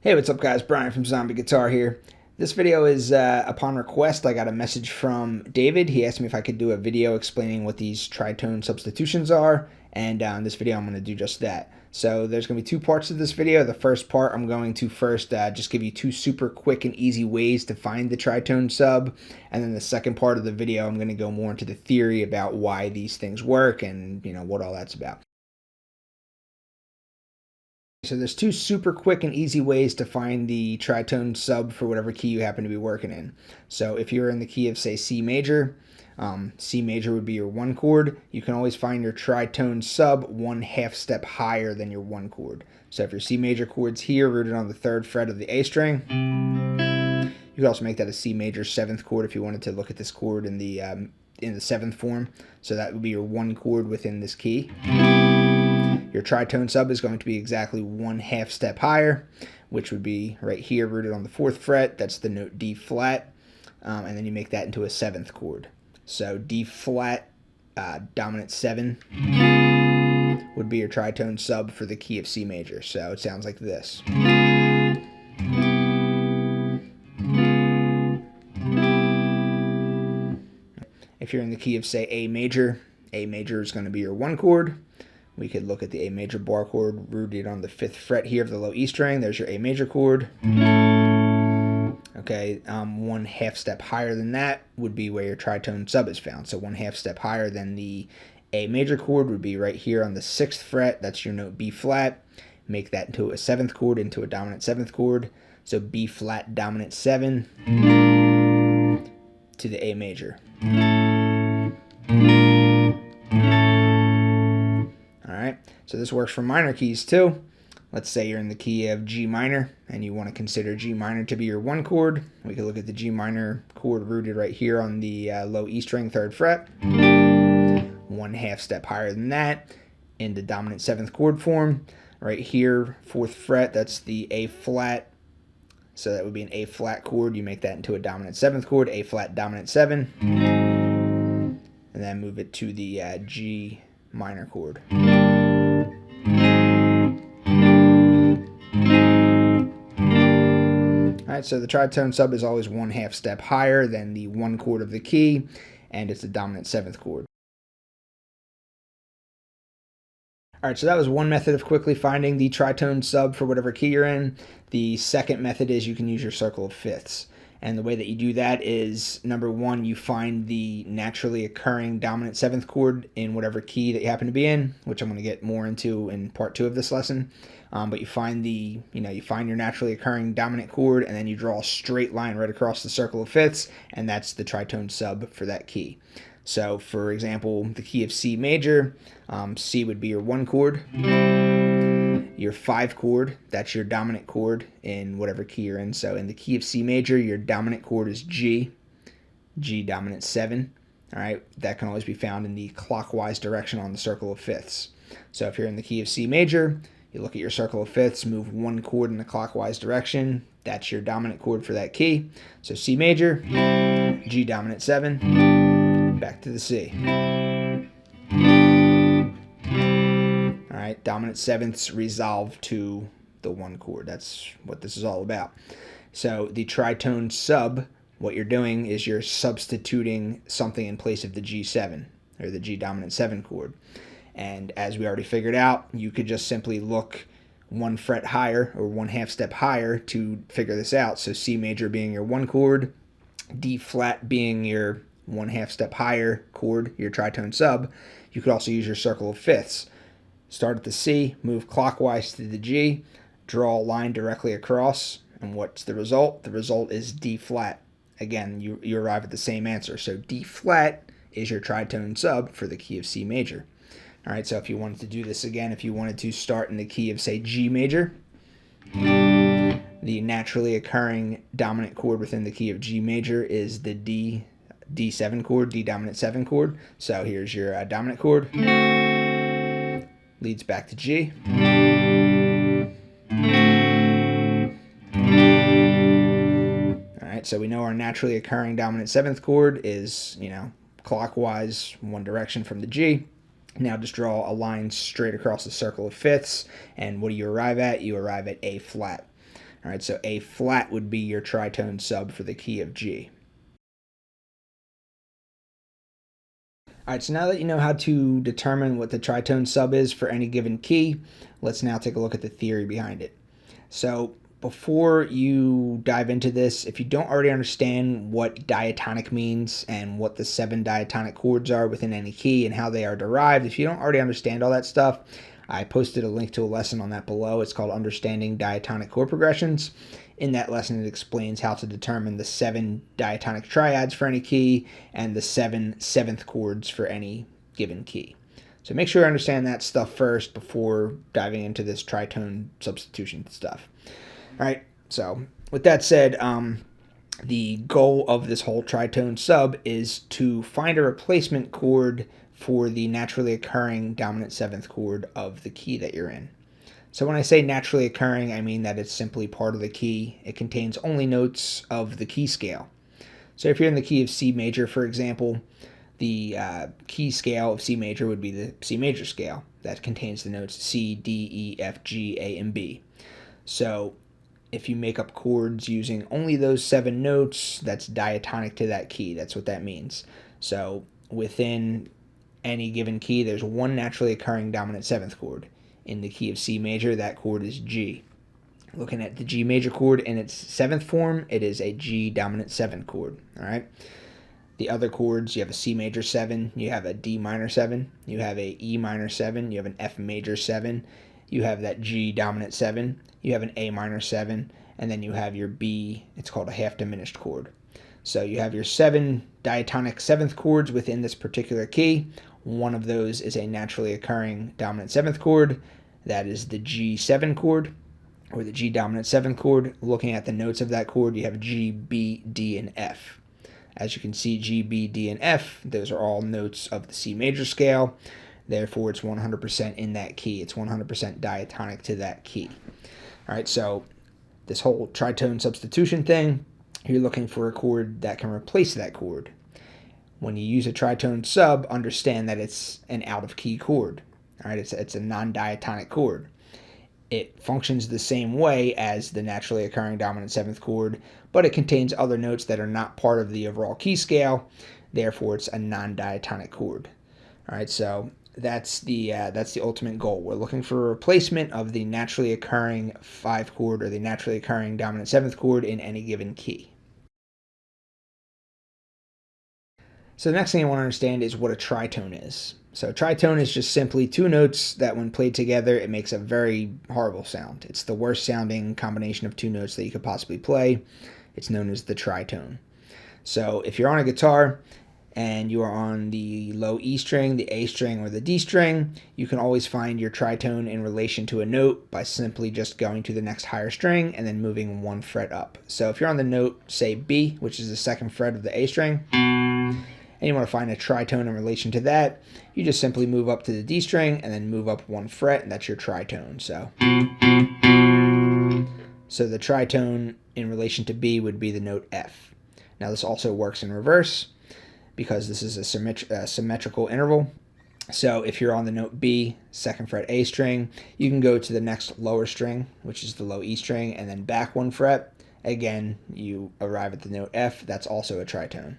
Hey, what's up guys? Brian from Zombie Guitar here. This video is upon request. I got a message from David. He asked me if I could do a video explaining what these tritone substitutions are, and in this video I'm going to do just that. So there's going to be two parts of this video. The first part, I'm going to first just give you two super quick and easy ways to find the tritone sub, and then the second part of the video I'm going to go more into the theory about why these things work and what all that's about. So there's two super quick and easy ways to find the tritone sub for whatever key you happen to be working in. So if you're in the key of, say, C major would be your 1 chord. You can always find your tritone sub 1/2 step higher than your 1 chord. So if your C major chord's here, rooted on the 3rd fret of the A string, you could also make that a C major 7th chord if you wanted to look at this chord in the 7th form. So that would be your 1 chord within this key. Your tritone sub is going to be exactly 1/2 step higher, which would be right here, rooted on the 4th fret. That's the note D flat, and then you make that into a 7th chord. So D flat, dominant 7 would be your tritone sub for the key of C major. So it sounds like this. If you're in the key of, say, A major is going to be your 1 chord. We could look at the A major bar chord rooted on the 5th fret here of the low E string. There's your A major chord. Okay, 1/2 step higher than that would be where your tritone sub is found. So 1/2 step higher than the A major chord would be right here on the 6th fret. That's your note B flat. Make that into a 7th chord, into a dominant 7th chord. So B flat, dominant 7 to the A major. So this works for minor keys too. Let's say you're in the key of G minor and you want to consider G minor to be your 1 chord. We can look at the G minor chord rooted right here on the low E string 3rd fret. 1/2 step higher than that in the dominant 7th chord form. Right here, 4th fret, that's the A flat. So that would be an A flat chord. You make that into a dominant 7th chord, A flat, dominant 7. And then move it to the G minor chord. Alright, so the tritone sub is always 1/2 step higher than the 1 chord of the key, and it's a dominant 7th chord. Alright, so that was one method of quickly finding the tritone sub for whatever key you're in. The second method is you can use your circle of fifths. And the way that you do that is, number one, you find the naturally occurring dominant 7th chord in whatever key that you happen to be in, which I'm going to get more into in part 2 of this lesson. But you find you find your naturally occurring dominant chord, and then you draw a straight line right across the circle of fifths, and that's the tritone sub for that key. So, for example, the key of C major, C would be your 1 chord. Your 5 chord, that's your dominant chord in whatever key you're in. So in the key of C major, your dominant chord is G, G dominant 7. All right, that can always be found in the clockwise direction on the circle of fifths. So if you're in the key of C major, you look at your circle of fifths, move 1 chord in the clockwise direction. That's your dominant chord for that key. So C major, G dominant 7, back to the C. Alright, dominant 7ths resolve to the 1 chord. That's what this is all about. So the tritone sub, what you're doing is you're substituting something in place of the G7, or the G dominant 7 chord. And as we already figured out, you could just simply look 1 fret higher, or 1/2 step higher, to figure this out. So C major being your 1 chord, D flat being your 1/2 step higher chord, your tritone sub. You could also use your circle of fifths. Start at the C, move clockwise to the G, draw a line directly across, and what's the result? The result is D flat. Again, you arrive at the same answer. So D flat is your tritone sub for the key of C major. All right, so if you wanted to do this again, if you wanted to start in the key of, say, G major, the naturally occurring dominant chord within the key of G major is the D7 chord, D dominant 7 chord. So here's your dominant chord. Leads back to G. Alright, so we know our naturally occurring dominant 7th chord is, clockwise, one direction from the G. Now just draw a line straight across the circle of fifths, and what do you arrive at? You arrive at A flat. All right, so A flat would be your tritone sub for the key of G. All right, so now that you know how to determine what the tritone sub is for any given key, let's now take a look at the theory behind it. So before you dive into this, if you don't already understand what diatonic means and what the 7 diatonic chords are within any key and how they are derived, if you don't already understand all that stuff, I posted a link to a lesson on that below. It's called Understanding Diatonic Chord Progressions. In that lesson, it explains how to determine the 7 diatonic triads for any key and the 7 seventh chords for any given key. So make sure you understand that stuff first before diving into this tritone substitution stuff. All right, so with that said, the goal of this whole tritone sub is to find a replacement chord for the naturally occurring dominant 7th chord of the key that you're in. So when I say naturally occurring, I mean that it's simply part of the key. It contains only notes of the key scale. So if you're in the key of C major, for example, the key scale of C major would be the C major scale. That contains the notes C, D, E, F, G, A, and B. So if you make up chords using only those 7 notes, that's diatonic to that key. That's what that means. So within any given key, there's one naturally occurring dominant 7th chord. In the key of C major, that chord is G. Looking at the G major chord in its 7th form, it is a G dominant 7 chord. All right. The other chords, you have a C major 7, you have a D minor 7, you have a E minor 7, you have an F major 7, you have that G dominant 7, you have an A minor 7, and then you have your B, it's called a half diminished chord. So you have your 7 diatonic 7th chords within this particular key. One of those is a naturally occurring dominant 7th chord. That is the G7 chord, or the G dominant 7th chord. Looking at the notes of that chord, you have G, B, D, and F. As you can see, G, B, D, and F, those are all notes of the C major scale. Therefore, it's 100% in that key. It's 100% diatonic to that key. All right, so this whole tritone substitution thing, you're looking for a chord that can replace that chord. When you use a tritone sub, understand that it's an out-of-key chord. All right, it's a non-diatonic chord. It functions the same way as the naturally occurring dominant 7th chord, but it contains other notes that are not part of the overall key scale. Therefore, it's a non-diatonic chord. All right, so that's the ultimate goal. We're looking for a replacement of the naturally occurring 5 chord or the naturally occurring dominant 7th chord in any given key. So the next thing I want to understand is what a tritone is. So tritone is just simply 2 notes that when played together, it makes a very horrible sound. It's the worst sounding combination of 2 notes that you could possibly play. It's known as the tritone. So if you're on a guitar and you are on the low E string, the A string, or the D string, you can always find your tritone in relation to a note by simply just going to the next higher string and then moving 1 fret up. So if you're on the note, say B, which is the 2nd fret of the A string, and you want to find a tritone in relation to that, you just simply move up to the D string and then move up 1 fret, and that's your tritone. So the tritone in relation to B would be the note F. Now this also works in reverse because this is a symmetrical interval. So if you're on the note B, 2nd fret A string, you can go to the next lower string, which is the low E string, and then back 1 fret. Again, you arrive at the note F. That's also a tritone.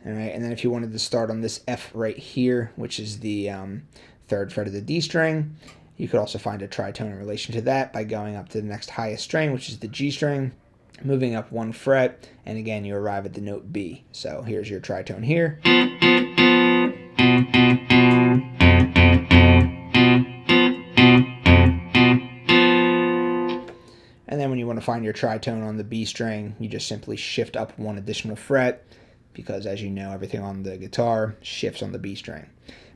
Alright, and then if you wanted to start on this F right here, which is the 3rd fret of the D string, you could also find a tritone in relation to that by going up to the next highest string, which is the G string, moving up 1 fret, and again you arrive at the note B. So here's your tritone here. And then when you want to find your tritone on the B string, you just simply shift up 1 additional fret, because as you know, everything on the guitar shifts on the B string.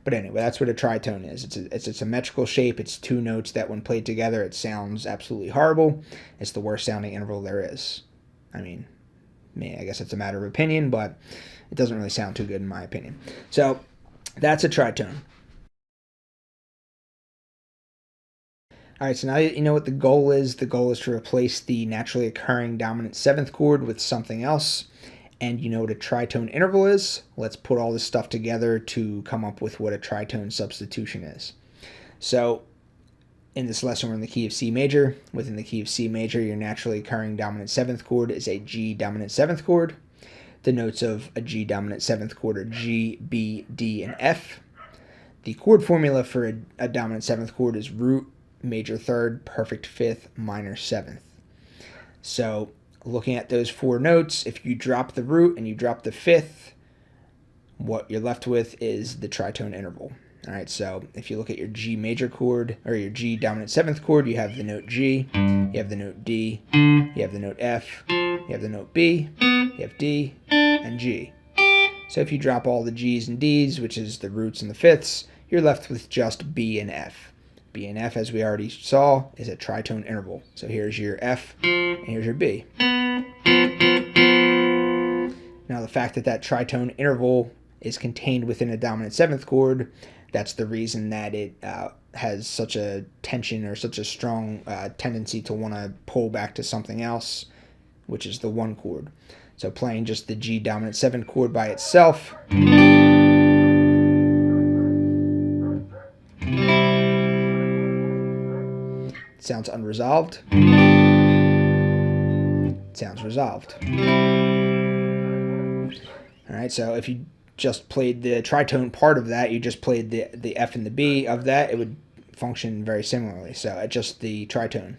But anyway, that's what a tritone is. It's a symmetrical shape. It's 2 notes that when played together, it sounds absolutely horrible. It's the worst sounding interval there is. I mean, I guess it's a matter of opinion, but it doesn't really sound too good in my opinion. So that's a tritone. All right, so now that you know what the goal is to replace the naturally occurring dominant seventh chord with something else, and you know what a tritone interval is. Let's put all this stuff together to come up with what a tritone substitution is. So in this lesson, we're in the key of C major. Within the key of C major, your naturally occurring dominant seventh chord is a G dominant seventh chord. The notes of a G dominant seventh chord are G, B, D, and F. The chord formula for a dominant seventh chord is root, major third, perfect fifth, minor seventh. So looking at those four notes, if you drop the root and you drop the fifth, what you're left with is the tritone interval. All right, so if you look at your G major chord or your G dominant seventh chord, you have the note G, you have the note D, you have the note F, you have the note B, you have D, and G. So if you drop all the G's and D's, which is the roots and the fifths, you're left with just B and F. B and F, as we already saw, is a tritone interval. So here's your F and here's your B. Now the fact that that tritone interval is contained within a dominant seventh chord, that's the reason that it has such a tension or such a strong tendency to want to pull back to something else, which is the one chord. So playing just the G dominant seventh chord by itself, sounds unresolved. It sounds resolved. All right, so if you just played the tritone part of that, you just played the F and the B of that, it would function very similarly. So just the tritone.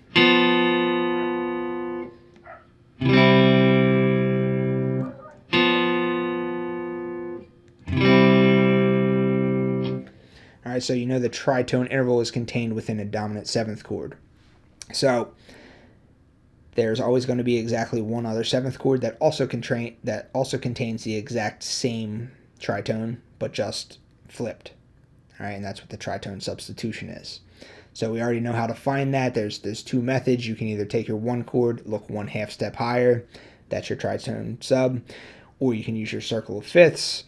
All right, so you know the tritone interval is contained within a dominant seventh chord. So there's always going to be exactly one other seventh chord that also contains the exact same tritone, but just flipped. All right, and that's what the tritone substitution is. So we already know how to find that. There's two methods. You can either take your one chord, look one half step higher, that's your tritone sub, or you can use your circle of fifths.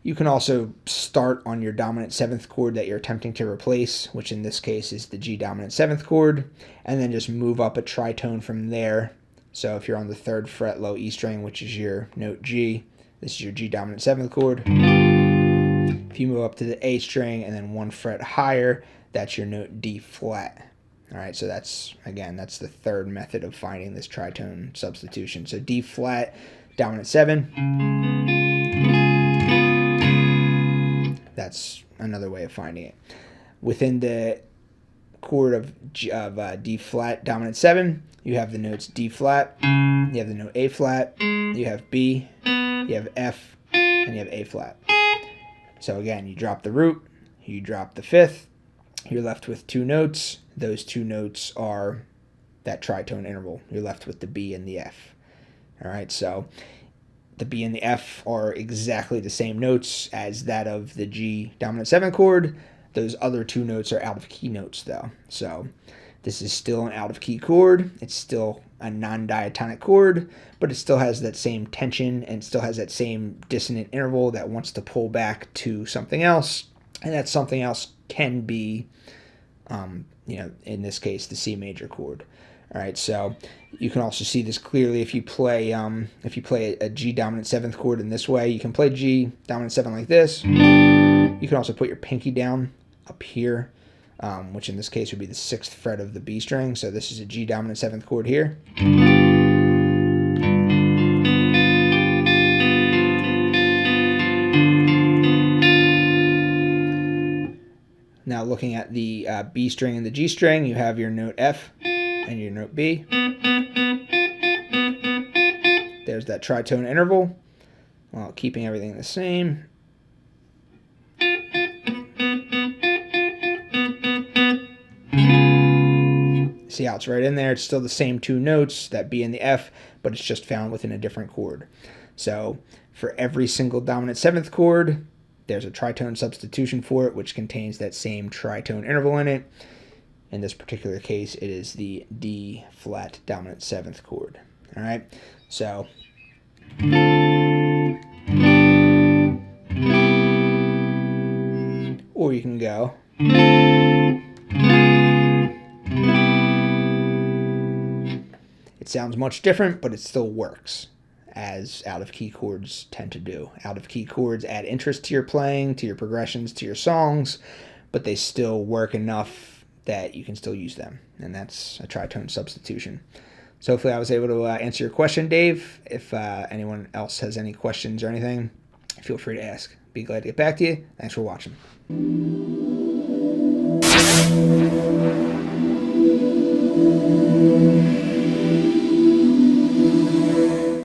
You can also start on your dominant seventh chord that you're attempting to replace, which in this case is the G dominant seventh chord, and then just move up a tritone from there. So if you're on the 3rd fret low E string, which is your note G, this is your G dominant seventh chord. If you move up to the A string and then 1 fret higher, that's your note D flat. All right, so that's the third method of finding this tritone substitution. So D flat, dominant 7. That's another way of finding it. Within the chord of D flat dominant 7, you have the notes D flat, you have the note A flat, you have B, you have F, and you have A flat. So again, you drop the root, you drop the fifth, you're left with two notes. Those two notes are that tritone interval. You're left with the B and the F. All right, so the B and the F are exactly the same notes as that of the G dominant 7 chord. Those other two notes are out of key notes though. So this is still an out of key chord. It's still a non-diatonic chord, but it still has that same tension and still has that same dissonant interval that wants to pull back to something else. And that something else can be, in this case, the C major chord. All right, so you can also see this clearly if you play a G dominant 7th chord in this way. You can play G dominant 7 like this. You can also put your pinky down up here, which in this case would be the 6th fret of the B string. So this is a G dominant 7th chord here. Now looking at the B string and the G string, you have your note F and your note B. There's that tritone interval, while keeping everything the same. See how it's right in there? It's still the same two notes, that B and the F, but it's just found within a different chord. So for every single dominant 7th chord, there's a tritone substitution for it, which contains that same tritone interval in it. In this particular case, it is the D flat dominant 7th chord. All right, so or you can go. It sounds much different, but it still works, as out-of-key chords tend to do. Out-of-key chords add interest to your playing, to your progressions, to your songs, but they still work enough that you can still use them, and that's a tritone substitution. So hopefully I was able to answer your question, Dave. If anyone else has any questions or anything, feel free to ask. Be glad to get back to you. Thanks for watching.